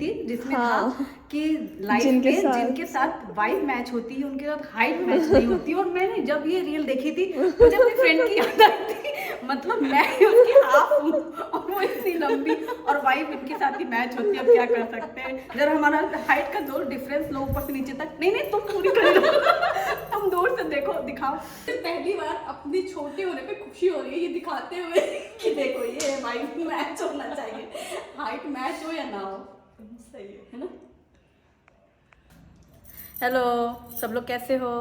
थी जिसमें था हाँ, कि लाइफ में जिनके साथ वाइब मैच होती है उनके साथ हाइट मैच नहीं होती। और मैंने जब ये रील देखी थी मुझे अपनी फ्रेंड की याद आई थी, मतलब मैं उसकी हाफ हूँ और वो इतनी लंबी, और वाइब इनके साथ ही मैच होती है। अब क्या कर सकते हैं, जरा हमारा हाइट का दो डिफरेंस लो ऊपर से नीचे तक। नहीं नहीं, तुम पूरी कर लो तुम दूर से देखो, दिखाओ। पहली बार अपनी छोटे होने पे खुशी हो रही है ये दिखाते हुए कि देखो ये वाइब मैच होना चाहिए, हाइट मैच हो या ना हो, सही है ना। हेलो, सब लोग कैसे हो?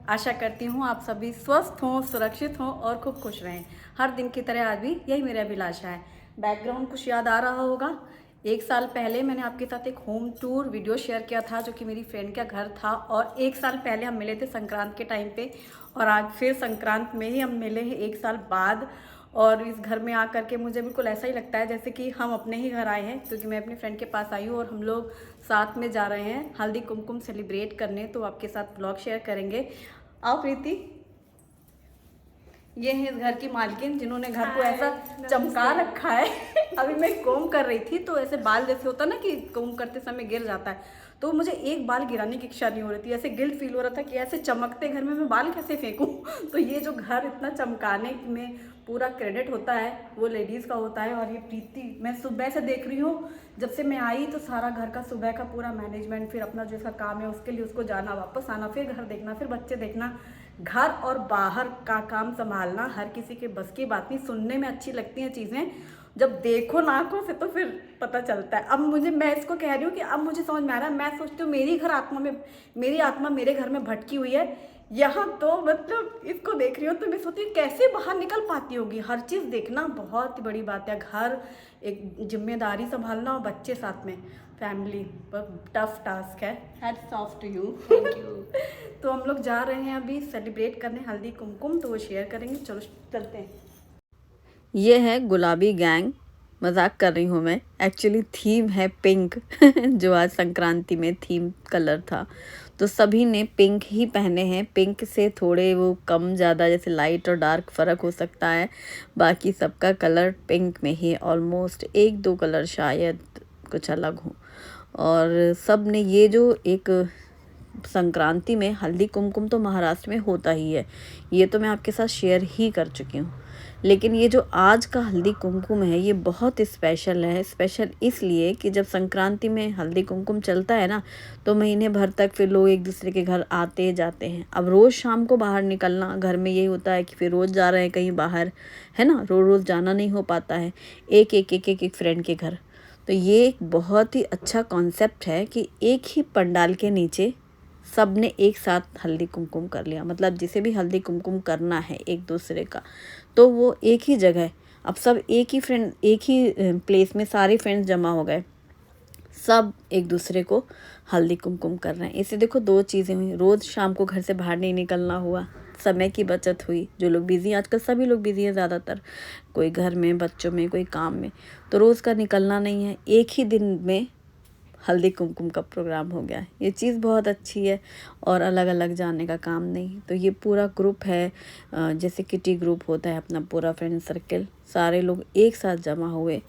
आशा करती हूँ आप सभी स्वस्थ हों, सुरक्षित हों और खूब खुश रहें। हर दिन की तरह आज भी यही मेरी अभिलाषा है। बैकग्राउंड कुछ याद आ रहा होगा, 1 साल पहले मैंने आपके साथ एक होम टूर वीडियो शेयर किया था जो कि मेरी फ्रेंड का घर था। और 1 साल पहले हम मिले थे संक्रांत के टाइम पे, और आज फिर संक्रांत में ही हम मिले हैं 1 साल बाद। और इस घर में आकर के मुझे बिल्कुल ऐसा ही लगता है जैसे कि हम अपने ही घर आए हैं, क्योंकि मैं अपनी फ्रेंड के पास आई हूँ और हम लोग साथ में जा रहे हैं हल्दी कुमकुम सेलिब्रेट करने। तो आपके साथ ब्लॉग शेयर करेंगे। आओ प्रीति, ये है इस घर की मालकिन जिन्होंने घर को ऐसा चमका रखा है अभी मैं कोम कर रही थी तो ऐसे बाल जैसे होता ना कि कोम करते समय गिर जाता है, तो मुझे एक बाल गिराने की इच्छा नहीं हो रही थी। ऐसे गिल्ट फील हो रहा था कि ऐसे चमकते घर में मैं बाल कैसे फेंकूं तो ये जो घर इतना चमकाने में पूरा क्रेडिट होता है वो लेडीज़ का होता है। और ये प्रीति, मैं सुबह से देख रही हूँ, जब से मैं आई तो सारा घर का सुबह का पूरा मैनेजमेंट, फिर अपना जैसा काम है उसके लिए उसको जाना, वापस आना, फिर घर देखना, फिर बच्चे देखना, घर और बाहर का काम संभालना हर किसी के बस की बात नहीं। सुनने में अच्छी लगती हैं चीज़ें, जब देखो ना आंखों से तो फिर पता चलता है। अब मुझे, मैं इसको कह रही हूँ कि अब मुझे समझ में आ रहा है। मैं सोचती हूँ मेरी आत्मा मेरे घर में भटकी हुई है यहाँ, तो मतलब इसको देख रही हूँ तो मैं सोचती हूँ कैसे बाहर निकल पाती होगी। हर चीज़ देखना बहुत बड़ी बात है, घर एक जिम्मेदारी संभालना और बच्चे साथ में, फैमिली टफ टास्क है। Hats off to you, thank you तो हम लोग जा रहे हैं अभी सेलिब्रेट करने हल्दी कुमकुम, तो वो शेयर करेंगे। चलो चलते हैं। ये है गुलाबी गैंग, मजाक कर रही हूँ मैं, एक्चुअली थीम है पिंक जो आज संक्रांति में थीम कलर था तो सभी ने पिंक ही पहने हैं। पिंक से थोड़े वो कम ज़्यादा जैसे लाइट और डार्क फ़र्क हो सकता है, बाकी सबका कलर पिंक में ही, ऑलमोस्ट 1-2 कलर शायद कुछ अलग हो। और सब ने ये जो एक संक्रांति में हल्दी कुमकुम तो महाराष्ट्र में होता ही है, ये तो मैं आपके साथ शेयर ही कर चुकी हूँ। लेकिन ये जो आज का हल्दी कुमकुम है ये बहुत स्पेशल है। स्पेशल इसलिए कि जब संक्रांति में हल्दी कुमकुम चलता है ना तो महीने भर तक फिर लोग एक दूसरे के घर आते जाते हैं। अब रोज़ शाम को बाहर निकलना घर में यही होता है कि फिर रोज़ जा रहे हैं कहीं बाहर, है ना, रोज़ रोज़ जाना नहीं हो पाता है एक फ्रेंड के घर। तो ये एक बहुत ही अच्छा कॉन्सेप्ट है कि एक ही पंडाल के नीचे सब ने एक साथ हल्दी कुमकुम कर लिया। मतलब जिसे भी हल्दी कुमकुम करना है एक दूसरे का तो वो एक ही जगह, अब सब एक ही प्लेस में सारे फ्रेंड्स जमा हो गए, सब एक दूसरे को हल्दी कुमकुम कर रहे हैं। इससे देखो 2 चीज़ें हुई, रोज़ शाम को घर से बाहर नहीं निकलना हुआ, समय की बचत हुई। जो लोग बिज़ी, आजकल सभी लोग बिज़ी हैं ज़्यादातर, कोई घर में, बच्चों में, कोई काम में, तो रोज़ का निकलना नहीं है, एक ही दिन में हल्दी कुमकुम का प्रोग्राम हो गया। ये चीज़ बहुत अच्छी है और अलग अलग जाने का काम नहीं। तो ये पूरा ग्रुप है, जैसे किटी ग्रुप होता है अपना पूरा फ्रेंड सर्कल, सारे लोग एक साथ जमा हुए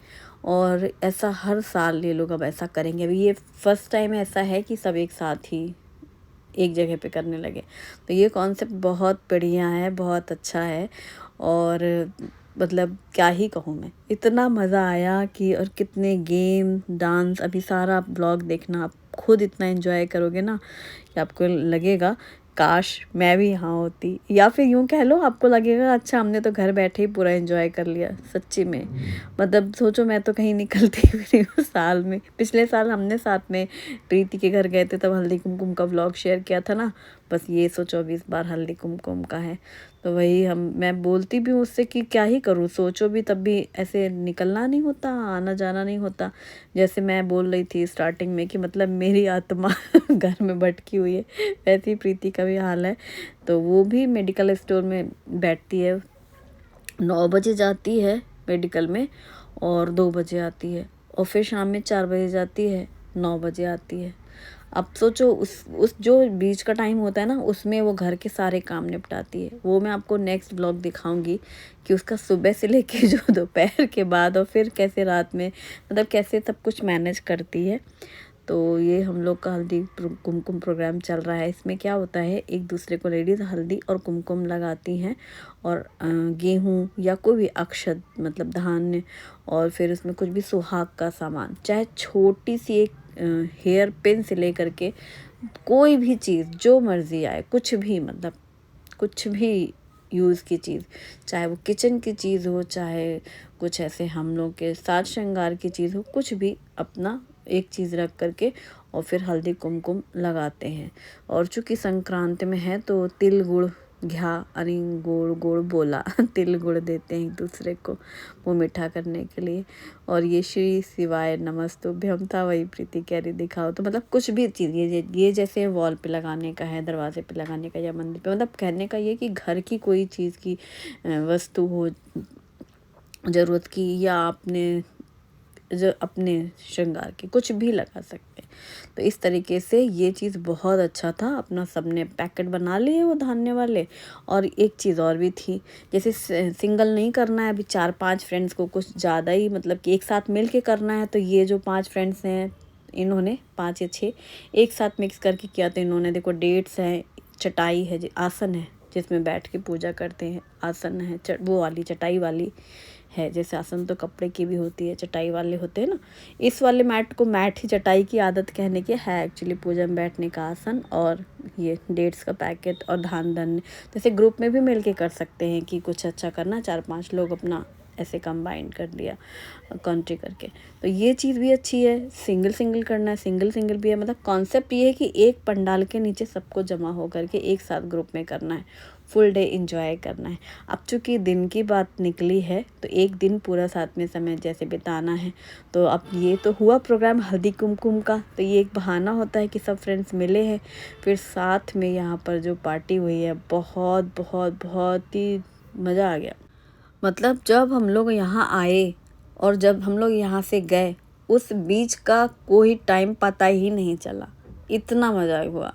और ऐसा हर साल ये लोग अब ऐसा करेंगे। अभी ये फर्स्ट टाइम ऐसा है कि सब एक साथ ही एक जगह पे करने लगे। तो ये कॉन्सेप्ट बहुत बढ़िया है, बहुत अच्छा है। और मतलब क्या ही कहूँ मैं, इतना मज़ा आया कि, और कितने गेम, डांस, अभी सारा ब्लॉग देखना, आप खुद इतना एंजॉय करोगे ना कि आपको लगेगा काश मैं भी यहाँ होती, या फिर यूँ कह लो आपको लगेगा अच्छा हमने तो घर बैठे ही पूरा एंजॉय कर लिया। सच्ची में मतलब सोचो, मैं तो कहीं निकलती भी नहीं हूँ साल में। पिछले साल हमने साथ में प्रीति के घर गए थे तब हल्दी कुमकुम का व्लॉग शेयर किया था ना, बस ये सोचो अभी इस बार हल्दी कुमकुम का है। तो वही मैं बोलती भी हूँ उससे कि क्या ही करूँ, सोचो भी तब भी ऐसे निकलना नहीं होता, आना जाना नहीं होता। जैसे मैं बोल रही थी स्टार्टिंग में कि मतलब मेरी आत्मा घर में भटकी हुई है, वैसे ही प्रीति का भी हाल है। तो वो भी मेडिकल स्टोर में बैठती है, 9 बजे जाती है मेडिकल में और 2 बजे आती है, और फिर शाम में 4 बजे जाती है, 9 बजे आती है। अब सोचो उस जो बीच का टाइम होता है ना उसमें वो घर के सारे काम निपटाती है। वो मैं आपको नेक्स्ट ब्लॉग दिखाऊंगी कि उसका सुबह से लेके जो दोपहर के बाद और फिर कैसे रात में, मतलब कैसे सब कुछ मैनेज करती है। तो ये हम लोग का हल्दी कुमकुम प्रोग्राम चल रहा है। इसमें क्या होता है, एक दूसरे को लेडीज़ हल्दी और कुमकुम लगाती हैं और गेहूँ या कोई भी अक्षत मतलब धान्य, और फिर उसमें कुछ भी सुहाग का सामान, चाहे छोटी सी एक हेयर पिन से लेकर के कोई भी चीज़ जो मर्जी आए, कुछ भी मतलब कुछ भी यूज़ की चीज़, चाहे वो किचन की चीज़ हो, चाहे कुछ ऐसे हम लोग के साज श्रृंगार की चीज़ हो, कुछ भी अपना एक चीज़ रख करके और फिर हल्दी कुमकुम लगाते हैं। और चूँकि संक्रांति में है तो तिल गुड़ घ्या अरे गुड़ गुड़ बोला तिल गुड़ देते हैं एक दूसरे को मुँह मीठा करने के लिए। और ये श्री शिवाय नमस्तुभ्यम था, वही प्रीति कह रही दिखाओ, तो मतलब कुछ भी चीज़ ये जैसे वॉल पे लगाने का है, दरवाजे पे लगाने का या मंदिर पे, मतलब कहने का ये कि घर की कोई चीज़ की वस्तु हो ज़रूरत की, या अपने श्रृंगार की कुछ भी लगा सकते हैं। तो इस तरीके से ये चीज़ बहुत अच्छा था। अपना सबने पैकेट बना लिए वो धान्य वाले। और एक चीज़ और भी थी, जैसे सिंगल नहीं करना है अभी 4-5 फ्रेंड्स को, कुछ ज़्यादा ही मतलब कि एक साथ मिल के करना है। तो ये जो 5 फ्रेंड्स हैं इन्होंने 5 या 6 एक साथ मिक्स करके किया। तो इन्होंने देखो डेट्स हैं, चटाई है, आसन है जिसमें बैठ के पूजा करते हैं, आसन है वो वाली चटाई वाली है, जैसे आसन तो कपड़े की भी होती है, चटाई वाले होते हैं ना, इस वाले मैट को मैट ही चटाई की आदत कहने की है एक्चुअली, पूजा में बैठने का आसन। और ये डेट्स का पैकेट और धान धन्य, जैसे ग्रुप में भी मिल के कर सकते हैं कि कुछ अच्छा करना, 4-5 लोग अपना ऐसे कंबाइन कर लिया कंट्री करके। तो ये चीज़ भी अच्छी है। सिंगल करना है, सिंगल भी है, मतलब कॉन्सेप्ट ये है कि एक पंडाल के नीचे सबको जमा हो करके एक साथ ग्रुप में करना है, फुल डे एंजॉय करना है। अब चूँकि दिन की बात निकली है तो एक दिन पूरा साथ में समय जैसे बिताना है। तो अब ये तो हुआ प्रोग्राम हल्दी कुमकुम का, तो ये एक बहाना होता है कि सब फ्रेंड्स मिले हैं, फिर साथ में यहाँ पर जो पार्टी हुई है बहुत बहुत बहुत ही मज़ा आ गया। मतलब जब हम लोग यहाँ आए और जब हम लोग यहाँ से गए, उस बीच का कोई टाइम पता ही नहीं चला, इतना मज़ा हुआ।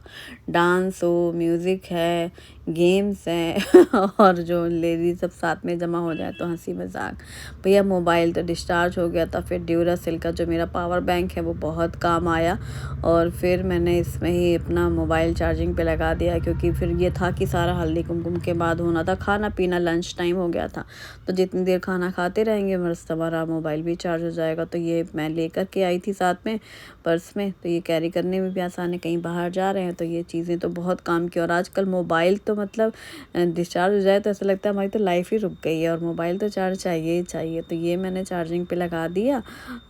डांस हो, म्यूज़िक है, गेम्स हैं और जो लेडीज सब साथ में जमा हो जाए तो हंसी मजाक। भैया मोबाइल तो डिस्चार्ज हो गया था, फिर ड्यूरासेल का जो मेरा पावर बैंक है वो बहुत काम आया, और फिर मैंने इसमें ही अपना मोबाइल चार्जिंग पे लगा दिया, क्योंकि फिर ये था कि सारा हल्दी कुमकुम के बाद होना था, खाना पीना लंच टाइम हो गया था, तो जितनी देर खाना खाते रहेंगे बस हमारा मोबाइल भी चार्ज हो जाएगा। तो ये मैं लेकर के आई थी साथ में पर्स में, तो ये कैरी करने में भी आसान है, कहीं बाहर जा रहे हैं तो ये चीज़ें तो बहुत काम की। और आजकल मोबाइल तो मतलब डिस्चार्ज हो जाए तो ऐसा लगता है हमारी तो लाइफ ही रुक गई है, और मोबाइल तो चार्ज चाहिए ही चाहिए। तो ये मैंने चार्जिंग पे लगा दिया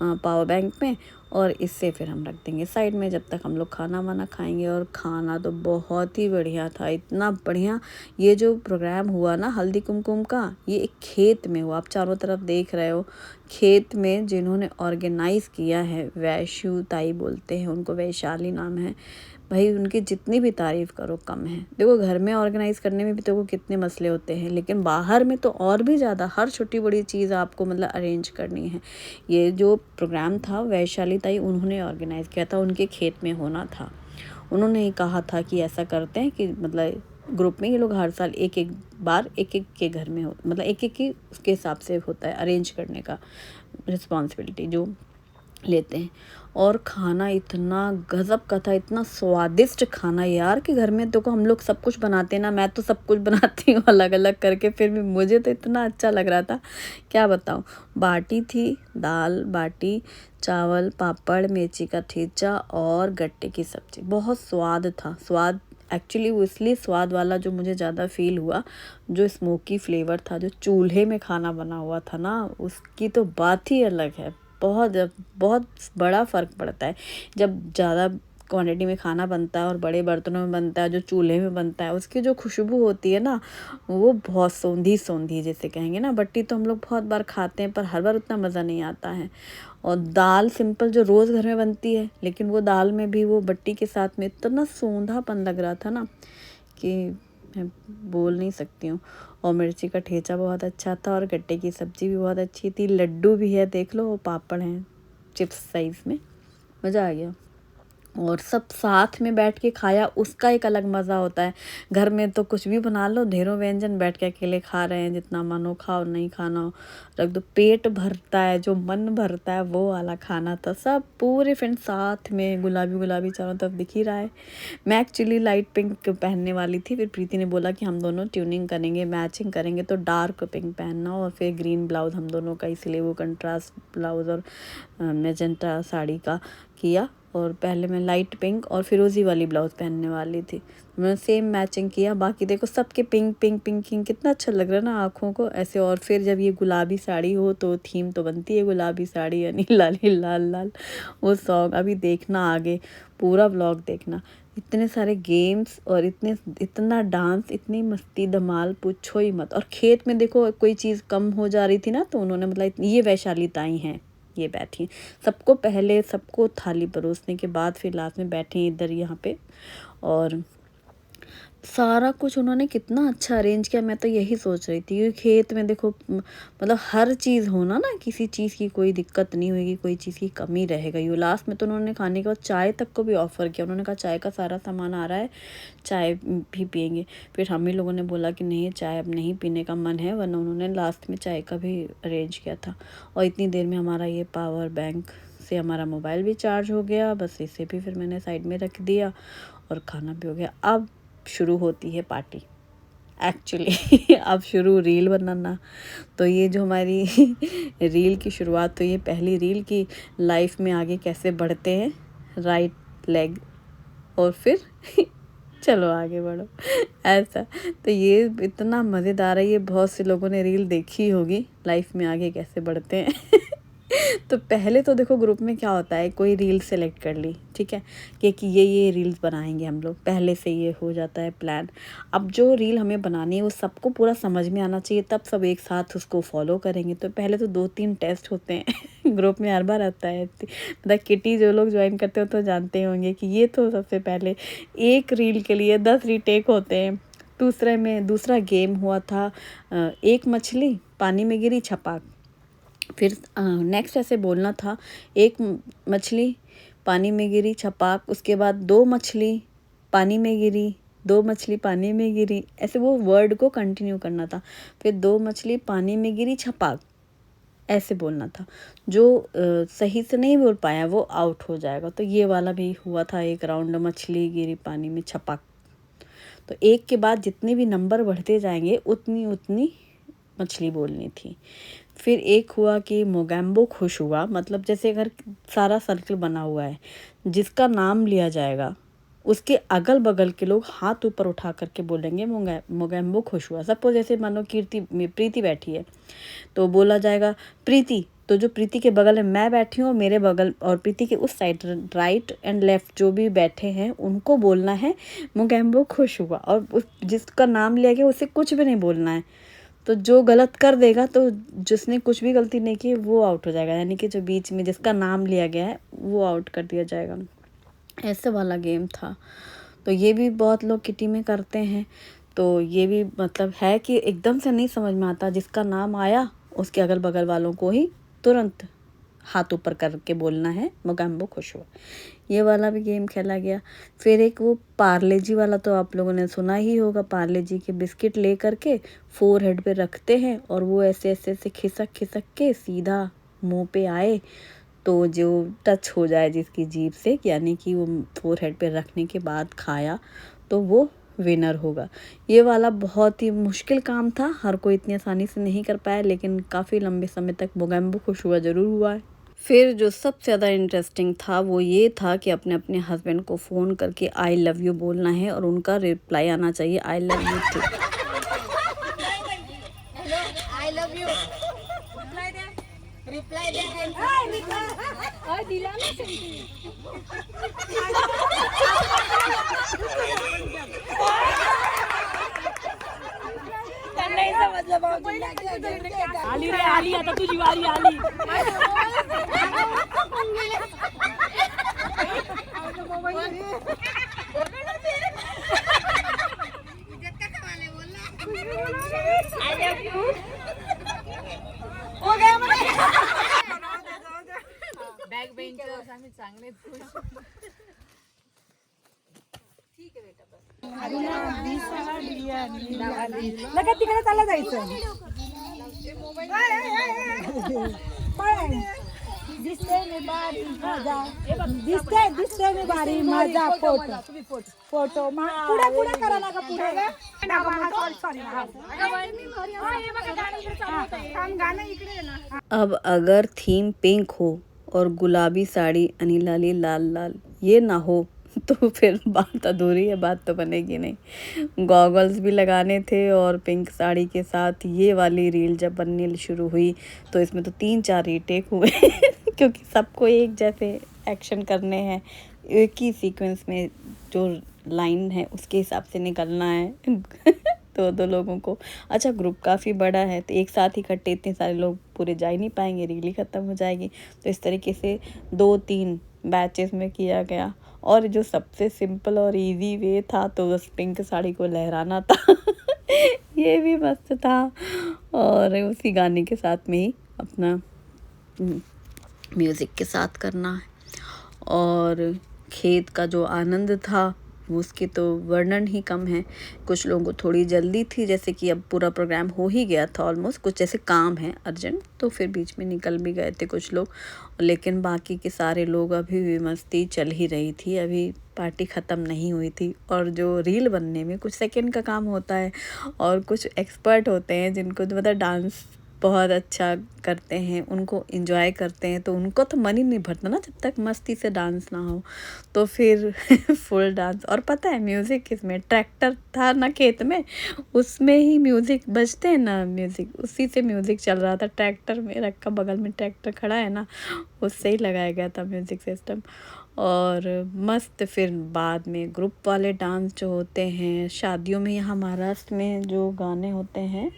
पावर बैंक में, और इससे फिर हम रख देंगे साइड में जब तक हम लोग खाना वाना खाएंगे। और खाना तो बहुत ही बढ़िया था, इतना बढ़िया। ये जो प्रोग्राम हुआ ना हल्दी कुमकुम का, ये एक खेत में हुआ, आप चारों तरफ देख रहे हो, खेत में जिन्होंने ऑर्गेनाइज़ किया है, वैश्यू ताई बोलते हैं उनको, वैशाली नाम है भाई, उनकी जितनी भी तारीफ़ करो कम है। देखो घर में ऑर्गेनाइज़ करने में भी देखो कितने मसले होते हैं, लेकिन बाहर में तो और भी ज़्यादा, हर छोटी बड़ी चीज़ आपको मतलब अरेंज करनी है। ये जो प्रोग्राम था वैशाली ताई उन्होंने ऑर्गेनाइज़ किया था, उनके खेत में होना था। उन्होंने ही कहा था कि ऐसा करते हैं कि मतलब ग्रुप में ये लोग हर साल एक एक बार एक एक के घर में हो, मतलब एक एक ही उसके हिसाब से होता है अरेंज करने का, रिस्पॉन्सिबिलिटी जो लेते हैं। और खाना इतना गजब का था, इतना स्वादिष्ट खाना यार, कि घर में देखो हम लोग सब कुछ बनाते हैं ना, मैं तो सब कुछ बनाती हूँ अलग अलग करके, फिर भी मुझे तो इतना अच्छा लग रहा था क्या बताऊँ। बाटी थी, दाल बाटी, चावल, पापड़, मिर्ची का ठेचा और गट्टे की सब्ज़ी, बहुत स्वाद था। स्वाद एक्चुअली वो इसलिए स्वाद वाला जो मुझे ज़्यादा फील हुआ, जो स्मोकी फ्लेवर था, जो चूल्हे में खाना बना हुआ था ना, उसकी तो बात ही अलग है। बहुत बहुत बड़ा फ़र्क पड़ता है जब ज़्यादा क्वांटिटी में खाना बनता है और बड़े बर्तनों में बनता है, जो चूल्हे में बनता है, उसकी जो खुशबू होती है ना, वो बहुत सौंधी सौंधी जैसे कहेंगे ना। बट्टी तो हम लोग बहुत बार खाते हैं पर हर बार उतना मज़ा नहीं आता है। और दाल सिंपल जो रोज़ घर में बनती है, लेकिन वो दाल में भी वो बट्टी के साथ में इतना सौंधापन लग रहा था ना कि मैं बोल नहीं सकती हूँ। और मिर्ची का ठेचा बहुत अच्छा था, और गट्टे की सब्ज़ी भी बहुत अच्छी थी, लड्डू भी है देख लो, वो पापड़ हैं चिप्स साइज़ में, मज़ा आ गया। और सब साथ में बैठ के खाया, उसका एक अलग मज़ा होता है। घर में तो कुछ भी बना लो, ढेरों व्यंजन बैठ के अकेले खा रहे हैं, जितना मन हो खाओ, नहीं खाना हो रख दो। पेट भरता है, जो मन भरता है वो वाला खाना था। सब पूरे फ्रेंड साथ में, गुलाबी गुलाबी चारों तरफ दिख ही रहा है। मैं एक्चुअली लाइट पिंक पहनने वाली थी, फिर प्रीति ने बोला कि हम दोनों ट्यूनिंग करेंगे, मैचिंग करेंगे, तो डार्क पिंक पहनना और फिर ग्रीन ब्लाउज हम दोनों का, इसलिए वो कंट्रास्ट ब्लाउज और मैजेंटा साड़ी का किया। और पहले मैं लाइट पिंक और फिरोजी वाली ब्लाउज पहनने वाली थी, मैंने सेम मैचिंग किया। बाकी देखो सबके पिंक पिंक पिंकिंग कितना अच्छा लग रहा है ना आँखों को ऐसे। और फिर जब ये गुलाबी साड़ी हो तो थीम तो बनती है गुलाबी साड़ी, यानी लाली लाल लाल। वो सॉन्ग अभी देखना, आगे पूरा व्लॉग देखना। इतने सारे गेम्स और इतना डांस, इतनी मस्ती धमाल, पूछो ही मत। और खेत में देखो कोई चीज़ कम हो जा रही थी ना, तो उन्होंने मतलब, ये वैशाली ताई हैं, ये बैठी सबको पहले, सबको थाली परोसने के बाद फिर लास्ट में बैठी इधर यहाँ पे। और सारा कुछ उन्होंने कितना अच्छा अरेंज किया। मैं तो यही सोच रही थी, क्योंकि खेत में देखो मतलब हर चीज़ होना ना, किसी चीज़ की कोई दिक्कत नहीं होगी, कोई चीज़ की कमी रहेगा। ये लास्ट में तो उन्होंने खाने के बाद चाय तक को भी ऑफ़र किया। उन्होंने कहा चाय का सारा सामान आ रहा है, चाय भी पियेंगे। फिर हम ही लोगों ने बोला कि नहीं, चाय अब नहीं पीने का मन है, वरना उन्होंने लास्ट में चाय का भी अरेंज किया था। और इतनी देर में हमारा ये पावर बैंक से हमारा मोबाइल भी चार्ज हो गया, बस इसे भी फिर मैंने साइड में रख दिया और खाना भी हो गया। अब शुरू होती है पार्टी एक्चुअली अब शुरू रील बनाना। तो ये जो हमारी रील की शुरुआत, तो ये पहली रील की लाइफ में आगे कैसे बढ़ते हैं, राइट लेग और फिर चलो आगे बढ़ो ऐसा। तो ये इतना मज़ेदार है, ये बहुत से लोगों ने रील देखी होगी, लाइफ में आगे कैसे बढ़ते हैं तो पहले तो देखो ग्रुप में क्या होता है, कोई रील सेलेक्ट कर ली, ठीक है, कि ये रील्स बनाएंगे हम लोग, पहले से ये हो जाता है प्लान। अब जो रील हमें बनानी है वो सबको पूरा समझ में आना चाहिए, तब सब एक साथ उसको फॉलो करेंगे। तो पहले तो 2-3 टेस्ट होते हैं ग्रुप में हर बार आता है। मतलब किटी जो लोग ज्वाइन करते हो तो जानते होंगे कि ये तो सबसे पहले एक रील के लिए 10 रीटेक होते हैं। दूसरा गेम हुआ था, एक मछली पानी में गिरी छपाक। फिर नेक्स्ट ऐसे बोलना था, एक मछली पानी में गिरी छपाक, उसके बाद 2 मछली पानी में गिरी, 2 मछली पानी में गिरी, ऐसे वो वर्ड को कंटिन्यू करना था। फिर 2 मछली पानी में गिरी छपाक, ऐसे बोलना था। जो सही से नहीं बोल पाया वो आउट हो जाएगा। तो ये वाला भी हुआ था, एक राउंड मछली गिरी पानी में छपाक। तो एक के बाद जितने भी नंबर बढ़ते जाएंगे उतनी मछली बोलनी थी। फिर एक हुआ कि मोगैम्बो खुश हुआ, मतलब जैसे अगर सारा सर्कल बना हुआ है, जिसका नाम लिया जाएगा उसके अगल बगल के लोग हाथ ऊपर उठा करके बोलेंगे मोगैम्बो खुश हुआ। सपोज जैसे मानो प्रीति बैठी है तो बोला जाएगा प्रीति, तो जो प्रीति के बगल में मैं बैठी हूँ, मेरे बगल और प्रीति के उस साइड राइट एंड लेफ्ट जो भी बैठे हैं उनको बोलना है मोगैम्बो खुश हुआ। और जिसका नाम लिया गया उसे कुछ भी नहीं बोलना है। तो जो गलत कर देगा, तो जिसने कुछ भी गलती नहीं की वो आउट हो जाएगा, यानी कि जो बीच में जिसका नाम लिया गया है वो आउट कर दिया जाएगा। ऐसे वाला गेम था। तो ये भी बहुत लोग किटी में करते हैं। तो ये भी मतलब है कि एकदम से नहीं समझ में आता, जिसका नाम आया उसके अगल बगल वालों को ही तुरंत हाथ ऊपर करके बोलना है मोगैम्बो खुश हुआ। ये वाला भी गेम खेला गया। फिर एक वो पार्ले जी वाला, तो आप लोगों ने सुना ही होगा, पार्ले जी के बिस्किट ले करके फोरहेड पे रखते हैं और वो ऐसे ऐसे ऐसे खिसक के सीधा मुंह पे आए, तो जो टच हो जाए जिसकी जीभ से, यानी कि वो फोरहेड पे रखने के बाद खाया, तो वो विनर होगा। ये वाला बहुत ही मुश्किल काम था, हर कोई इतनी आसानी से नहीं कर पाया, लेकिन काफ़ी लंबे समय तक मोगैम्बो खुश हुआ ज़रूर हुआ है। फिर जो सबसे ज़्यादा इंटरेस्टिंग था वो ये था कि अपने अपने हस्बैंड को फ़ोन करके आई लव यू बोलना है और उनका रिप्लाई आना चाहिए I love you too. I love you. Reply नहीं समझ आली रे आली, आता तुझी वारी आली। बॅक बेंचर्स आम्ही चांगले खुश। लगेच तिकडे चाललं जायचं. दिसते मी बारी मजा, दिसते मी बारी मजा. फोटो पुढे पुढे करा ना, पुढे अब अगर थीम पिंक हो और गुलाबी साड़ी अनिला ली लाल लाल ये ना हो तो फिर बात अधूरी है, बात तो बनेगी नहीं. गॉगल्स भी लगाने थे और पिंक साड़ी के साथ ये वाली रील जब बननी शुरू हुई तो इसमें तो 3-4 रीटेक हुए क्योंकि सबको एक जैसे एक्शन करने हैं, एक ही सीक्वेंस में जो लाइन है उसके हिसाब से निकलना है. दो लोगों को. अच्छा, ग्रुप काफ़ी बड़ा है तो एक साथ इकट्ठे इतने सारे लोग पूरे जा ही नहीं पाएंगे, रील ही ख़त्म हो जाएगी. तो इस तरीके से 2-3 बैचेस में किया गया. और जो सबसे सिंपल और इजी वे था तो बस पिंक साड़ी को लहराना था. ये भी मस्त था. और उसी गाने के साथ में ही अपना म्यूज़िक के साथ करना है. और खेत का जो आनंद था वो उसकी तो वर्णन ही कम है. कुछ लोगों को थोड़ी जल्दी थी, जैसे कि अब पूरा प्रोग्राम हो ही गया था ऑलमोस्ट, कुछ जैसे काम है अर्जेंट तो फिर बीच में निकल भी गए थे कुछ लोग. लेकिन बाकी के सारे लोग अभी भी मस्ती चल ही रही थी, अभी पार्टी ख़त्म नहीं हुई थी. और जो रील बनने में कुछ सेकंड का काम होता है और कुछ एक्सपर्ट होते हैं जिनको तो मतलब डांस बहुत अच्छा करते हैं, उनको एंजॉय करते हैं, तो उनको तो मन ही नहीं भरता ना जब तक मस्ती से डांस ना हो. तो फिर फुल डांस. और पता है म्यूज़िक किसमें, ट्रैक्टर था ना खेत में, उसमें ही म्यूज़िक बजते हैं ना, म्यूज़िक उसी से म्यूज़िक चल रहा था. ट्रैक्टर में रखा, बगल में ट्रैक्टर खड़ा है ना, उससे ही लगाया गया था म्यूज़िक सिस्टम. और मस्त. फिर बाद में ग्रुप वाले डांस जो होते हैं शादियों में, यहाँ महाराष्ट्र में जो गाने होते हैं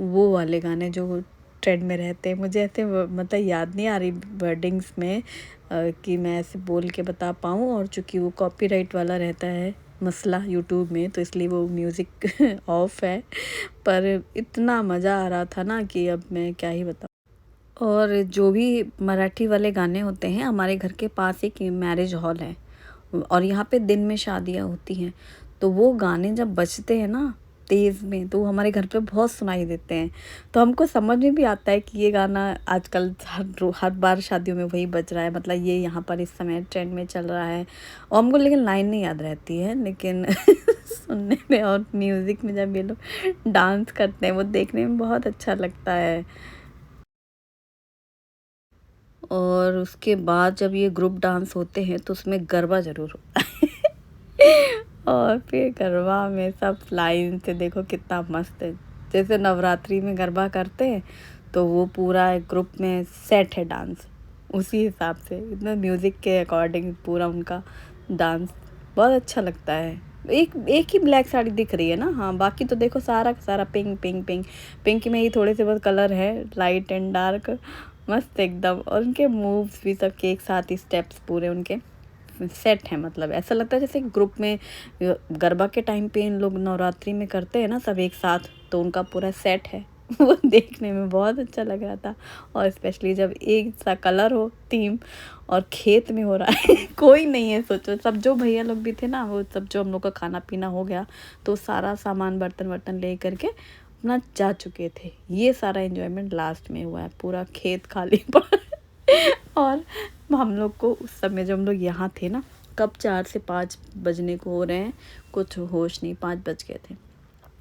वो वाले गाने जो ट्रेंड में रहते हैं, मुझे ऐसे मतलब याद नहीं आ रही वर्डिंग्स में कि मैं ऐसे बोल के बता पाऊँ. और चूँकि वो कॉपीराइट वाला रहता है मसला यूट्यूब में, तो इसलिए वो म्यूज़िक ऑफ है. पर इतना मज़ा आ रहा था ना कि अब मैं क्या ही बताऊँ. और जो भी मराठी वाले गाने होते हैं, हमारे घर के पास एक मैरिज हॉल है और यहाँ पे दिन में शादियाँ होती हैं, तो वो गाने जब बजते हैं ना तेज़ में तो हमारे घर पे बहुत सुनाई देते हैं. तो हमको समझ में भी आता है कि ये गाना आजकल हर बार शादियों में वही बज रहा है, मतलब ये यहाँ पर इस समय ट्रेंड में चल रहा है. और हमको लेकिन लाइन नहीं याद रहती है, लेकिन सुनने में और म्यूज़िक में जब ये लोग डांस करते हैं वो देखने में बहुत अच्छा लगता है. और उसके बाद जब ये ग्रुप डांस होते हैं तो उसमें गरबा ज़रूर होता है. और फिर गरबा में सब लाइन से देखो कितना मस्त है. जैसे नवरात्रि में गरबा करते हैं तो वो पूरा ग्रुप में सेट है डांस, उसी हिसाब से इतना म्यूज़िक के अकॉर्डिंग पूरा उनका डांस बहुत अच्छा लगता है. एक ही ब्लैक साड़ी दिख रही है ना, हाँ बाकी तो देखो सारा का सारा पिंक पिंक पिंक पिंक में ही थोड़े से बहुत कलर है, लाइट एंड डार्क, मस्त एकदम. और उनके मूव्स भी सबके एक साथ ही स्टेप्स पूरे उनके सेट हैं. मतलब ऐसा लगता है जैसे ग्रुप में गरबा के टाइम पे इन लोग नवरात्रि में करते हैं ना सब एक साथ, तो उनका पूरा सेट है. वो देखने में बहुत अच्छा लग रहा था. और स्पेशली जब एक सा कलर हो थीम और खेत में हो रहा है कोई नहीं है, सोचो सब जो भैया लोग भी थे ना, वो सब जो हम लोग का खाना पीना हो गया तो सारा सामान बर्तन ले करके अपना जा चुके थे. ये सारा एंजॉयमेंट लास्ट में हुआ है, पूरा खेत खाली पड़ा. और हम लोग को उस समय जब हम लोग यहाँ थे ना, कब 4 से 5 बजने को हो रहे हैं, कुछ होश नहीं, 5 बज गए थे.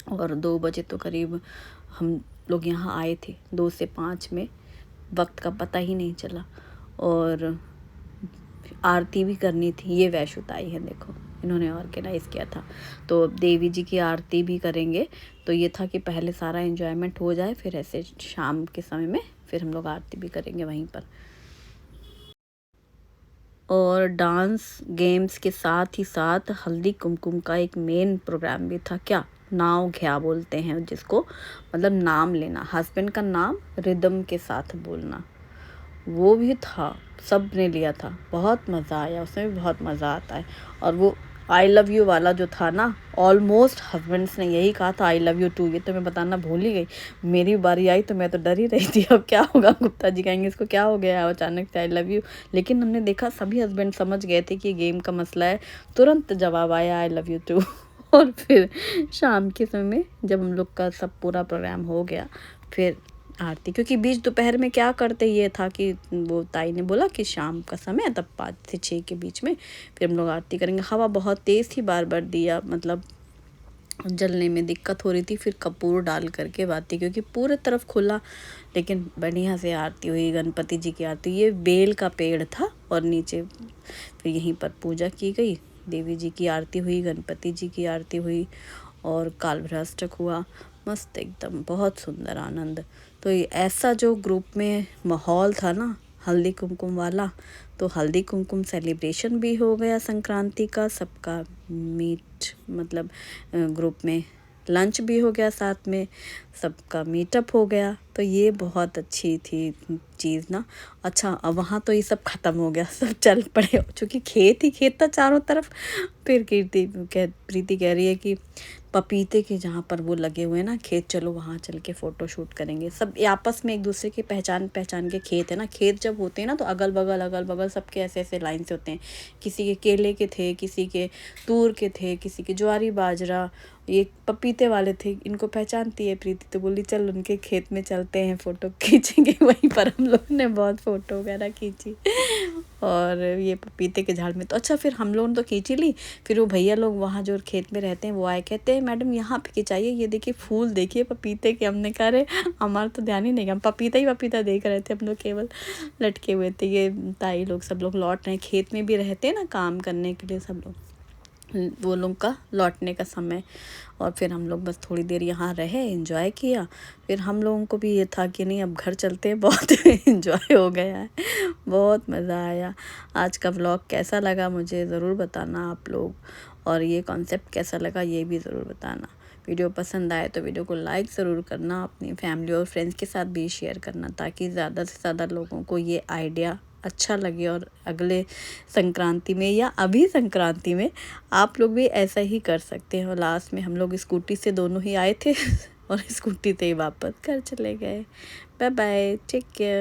और 2 बजे तो करीब हम लोग यहाँ आए थे. 2 से 5 में वक्त का पता ही नहीं चला. और आरती भी करनी थी, ये वैशुताई है देखो इन्होंने ऑर्गेनाइज़ किया था. तो देवी जी की आरती भी करेंगे, तो ये था कि पहले सारा एंजॉयमेंट हो जाए, फिर ऐसे शाम के समय में फिर हम लोग आरती भी करेंगे वहीं पर. और डांस गेम्स के साथ ही साथ हल्दी कुमकुम का एक मेन प्रोग्राम भी था. क्या नाव घ्या बोलते हैं जिसको, मतलब नाम लेना, हस्बैंड का नाम रिदम के साथ बोलना, वो भी था. सब ने लिया था, बहुत मज़ा आया, उसमें भी बहुत मज़ा आता है. और वो आई लव यू वाला जो था ना, ऑलमोस्ट हस्बैंड्स ने यही कहा था आई लव यू टू. ये तो मैं बताना भूल ही गई, मेरी बारी आई तो मैं तो डर ही रही थी अब क्या होगा, गुप्ता जी कहेंगे इसको क्या हो गया अचानक से आई लव यू. लेकिन हमने देखा सभी हस्बैंड समझ गए थे कि गेम का मसला है, तुरंत जवाब आया आई लव यू टू. और फिर शाम के समय जब हम लोग का सब पूरा प्रोग्राम हो गया फिर आरती, क्योंकि बीच दोपहर में क्या करते ये था कि वो ताई ने बोला कि शाम का समय तब 5 से 6 के बीच में फिर हम लोग आरती करेंगे। हवा बहुत तेज़ थी, बार बार दिया मतलब जलने में दिक्कत हो रही थी, फिर कपूर डाल करके बाती, क्योंकि पूरे तरफ खुला, लेकिन बढ़िया से आरती हुई, गणपति जी की आरती। ये बेल का पेड़ था और नीचे फिर यहीं पर पूजा की गई, देवी जी की आरती हुई, गणपति जी की आरती हुई और कालभैरवाष्टक हुआ। मस्त एकदम, बहुत सुंदर आनंद। तो ये ऐसा जो ग्रुप में माहौल था ना हल्दी कुमकुम वाला, तो हल्दी कुमकुम सेलिब्रेशन भी हो गया संक्रांति का, सबका मीट मतलब ग्रुप में लंच भी हो गया, साथ में सबका मीटअप हो गया। तो ये बहुत अच्छी थी चीज़ ना। अच्छा अब वहाँ तो ये सब ख़त्म हो गया, सब चल पड़े, क्योंकि खेत ही खेत था चारों तरफ। फिर प्रीति कह रही है कि पपीते के जहाँ पर वो लगे हुए हैं ना खेत, चलो वहाँ चल के फ़ोटो शूट करेंगे। सब आपस में एक दूसरे के पहचान के खेत है ना। खेत जब होते हैं ना तो अगल बगल सबके ऐसे ऐसे लाइन से होते हैं। किसी के केले के थे, किसी के तूर के थे, किसी के ज्वारी बाजरा, ये पपीते वाले थे। इनको पहचानती है प्रीति, तो बोली चल उनके खेत में चलते हैं, फ़ोटो खींचेंगे। वहीं पर हम लोगों ने बहुत फ़ोटो वगैरह खींची और ये पपीते के झाड़ में तो अच्छा फिर हम लोगों ने तो खींची ली। फिर वो भैया लोग वहाँ जो खेत में रहते हैं वो आए, कहते हैं मैडम यहाँ पे खिंचाइए, ये देखिए फूल देखिए पपीते के। हमने कहा अरे हमारा तो ध्यान ही नहीं, हम पपीता ही पपीता देख रहे थे, हम लोग केवल लटके हुए थे। ये ताई लोग सब लोग लौट रहे हैं, खेत में भी रहते हैं ना काम करने के लिए सब लोग, वो लोग का लौटने का समय। और फिर हम लोग बस थोड़ी देर यहाँ रहे, एंजॉय किया। फिर हम लोगों को भी ये था कि नहीं अब घर चलते हैं, बहुत एंजॉय हो गया है, बहुत मज़ा आया। आज का व्लॉग कैसा लगा मुझे ज़रूर बताना आप लोग, और ये कॉन्सेप्ट कैसा लगा ये भी ज़रूर बताना। वीडियो पसंद आए तो वीडियो को लाइक ज़रूर करना, अपनी फैमिली और फ्रेंड्स के साथ भी शेयर करना, ताकि ज़्यादा से ज़्यादा लोगों को ये आइडिया अच्छा लगे और अगले संक्रांति में या अभी संक्रांति में आप लोग भी ऐसा ही कर सकते हैं। और लास्ट में हम लोग स्कूटी से दोनों ही आए थे और स्कूटी से ही वापस घर चले गए। Bye bye, take care.